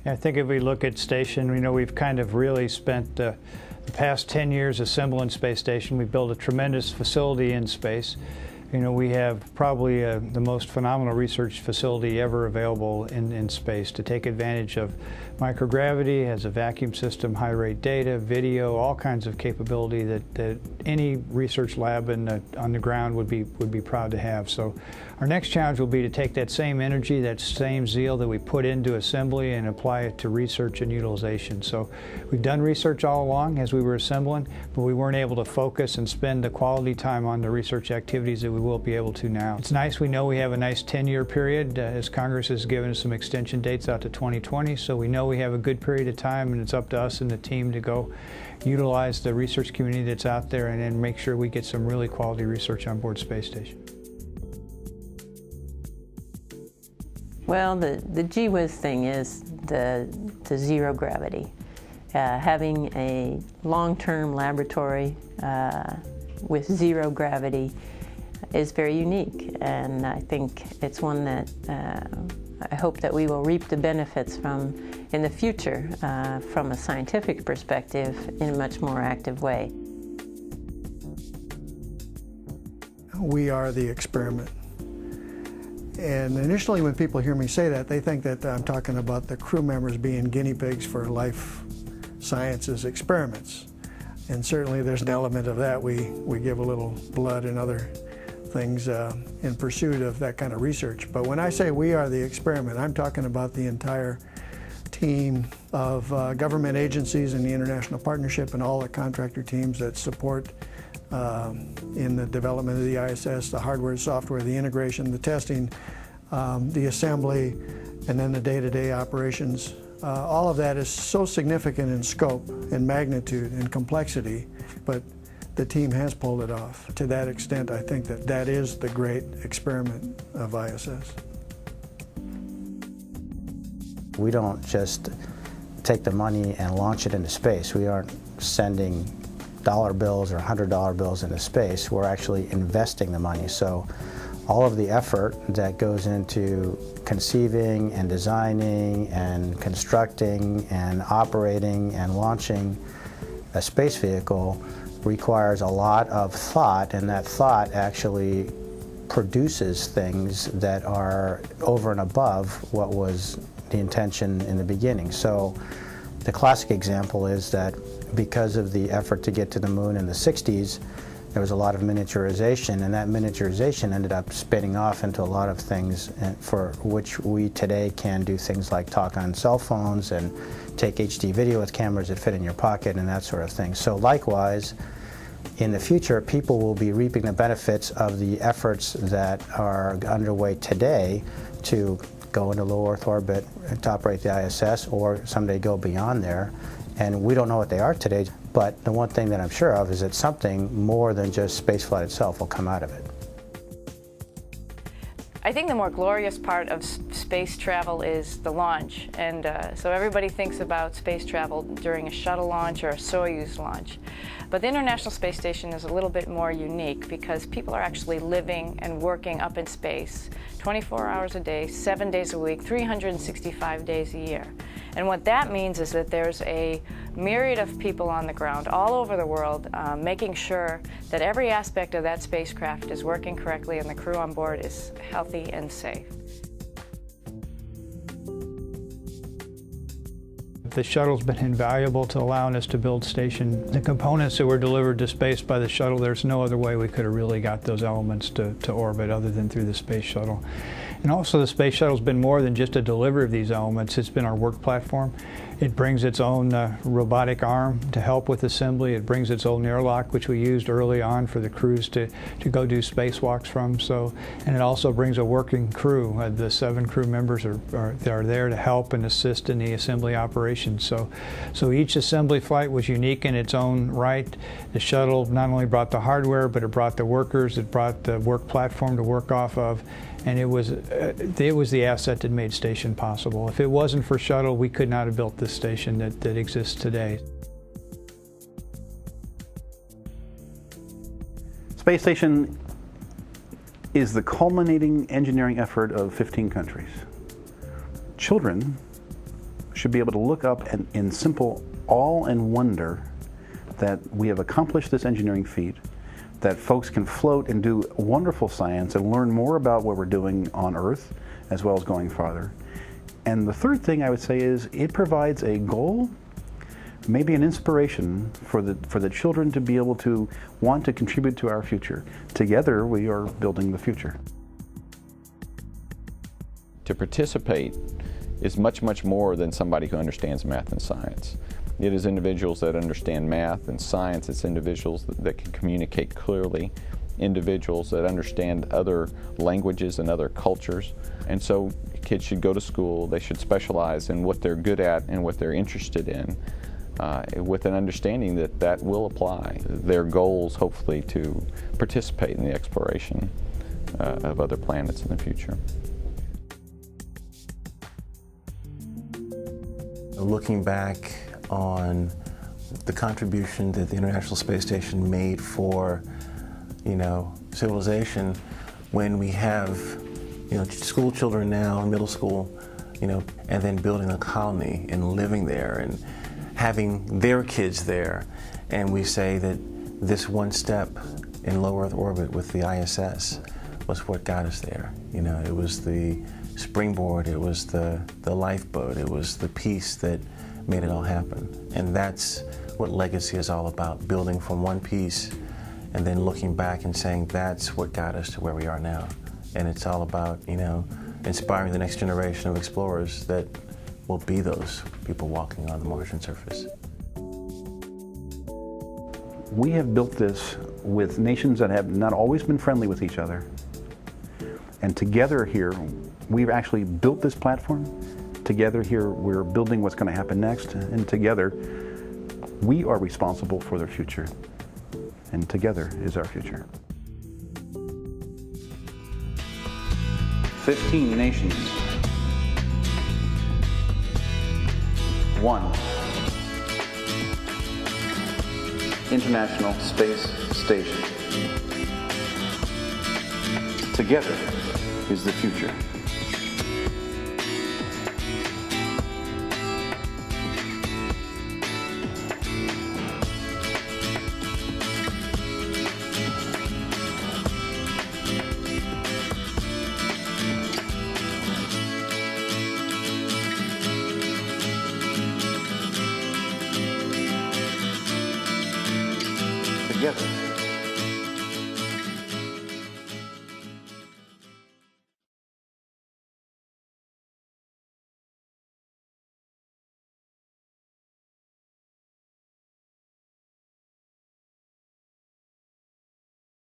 I think if we look at station, we've kind of really spent the past 10 years assembling Space Station. We built a tremendous facility in space. We have probably the most phenomenal research facility ever available in space to take advantage of microgravity, has a vacuum system, high rate data, video, all kinds of capability that any research lab on the ground would be proud to have. So our next challenge will be to take that same energy, that same zeal that we put into assembly and apply it to research and utilization. So we've done research all along as we were assembling, but we weren't able to focus and spend the quality time on the research activities that we will be able to now. It's nice, we know we have a nice 10-year period as Congress has given us some extension dates out to 2020, so we know we have a good period of time, and it's up to us and the team to go utilize the research community that's out there and then make sure we get some really quality research on board Space Station. Well, the gee whiz thing is the zero gravity. Having a long-term laboratory with zero gravity is very unique, and I think it's one that I hope that we will reap the benefits from in the future from a scientific perspective in a much more active way. We are the experiment. And initially when people hear me say that, they think that I'm talking about the crew members being guinea pigs for life sciences experiments. And certainly there's an element of that. We give a little blood and other things in pursuit of that kind of research. But when I say we are the experiment, I'm talking about the entire team of government agencies and the international partnership and all the contractor teams that support in the development of the ISS, the hardware, software, the integration, the testing, the assembly, and then the day-to-day operations. All of that is so significant in scope and magnitude and complexity, but the team has pulled it off. To that extent, I think that is the great experiment of ISS. We don't just take the money and launch it into space. We aren't sending dollar bills or $100 bills into space. We're actually investing the money. So all of the effort that goes into conceiving and designing and constructing and operating and launching a space vehicle requires a lot of thought, and that thought actually produces things that are over and above what was the intention in the beginning. So the classic example is that because of the effort to get to the moon in the 60s, there was a lot of miniaturization, and that miniaturization ended up spinning off into a lot of things for which we today can do things like talk on cell phones and take HD video with cameras that fit in your pocket and that sort of thing. So likewise, in the future, people will be reaping the benefits of the efforts that are underway today to go into low Earth orbit to operate the ISS, or someday go beyond there. And we don't know what they are today, but the one thing that I'm sure of is that something more than just spaceflight itself will come out of it. I think the more glorious part of space travel is the launch, and so everybody thinks about space travel during a shuttle launch or a Soyuz launch. But the International Space Station is a little bit more unique because people are actually living and working up in space 24 hours a day, 7 days a week, 365 days a year. And what that means is that there's a myriad of people on the ground all over the world making sure that every aspect of that spacecraft is working correctly and the crew on board is healthy and safe. The shuttle's been invaluable to allowing us to build station. The components that were delivered to space by the shuttle, there's no other way we could have really got those elements to orbit other than through the space shuttle. And also the space shuttle's been more than just a delivery of these elements. It's been our work platform. It brings its own robotic arm to help with assembly. It brings its own airlock, which we used early on for the crews to go do spacewalks from. So, and it also brings a working crew. The 7 crew members are there to help and assist in the assembly operations. So each assembly flight was unique in its own right. The shuttle not only brought the hardware, but it brought the workers, it brought the work platform to work off of. And it was the asset that made station possible. If it wasn't for shuttle, we could not have built this station that exists today. Space Station is the culminating engineering effort of 15 countries. Children should be able to look up and in simple awe and wonder that we have accomplished this engineering feat, that folks can float and do wonderful science and learn more about what we're doing on Earth, as well as going farther. And the third thing I would say is it provides a goal, maybe an inspiration for the children to be able to want to contribute to our future. Together, we are building the future. To participate is much, much more than somebody who understands math and science. It is individuals that understand math and science. It's individuals that can communicate clearly, individuals that understand other languages and other cultures. And so kids should go to school. They should specialize in what they're good at and what they're interested in, with an understanding that that will apply. Their goals, hopefully, to participate in the exploration of other planets in the future. Looking back on the contribution that the International Space Station made for, civilization, when we have, school children now in middle school, and then building a colony and living there and having their kids there, and we say that this one step in low Earth orbit with the ISS was what got us there. It was the springboard, it was the lifeboat, it was the piece that made it all happen. And that's what legacy is all about, building from one piece and then looking back and saying that's what got us to where we are now. And it's all about, inspiring the next generation of explorers that will be those people walking on the Martian surface. We have built this with nations that have not always been friendly with each other. And together here, we've actually built this platform. Together here, we're building what's going to happen next. And together, we are responsible for their future. And together is our future. 15 nations. 1 International Space Station. Together is the future. Together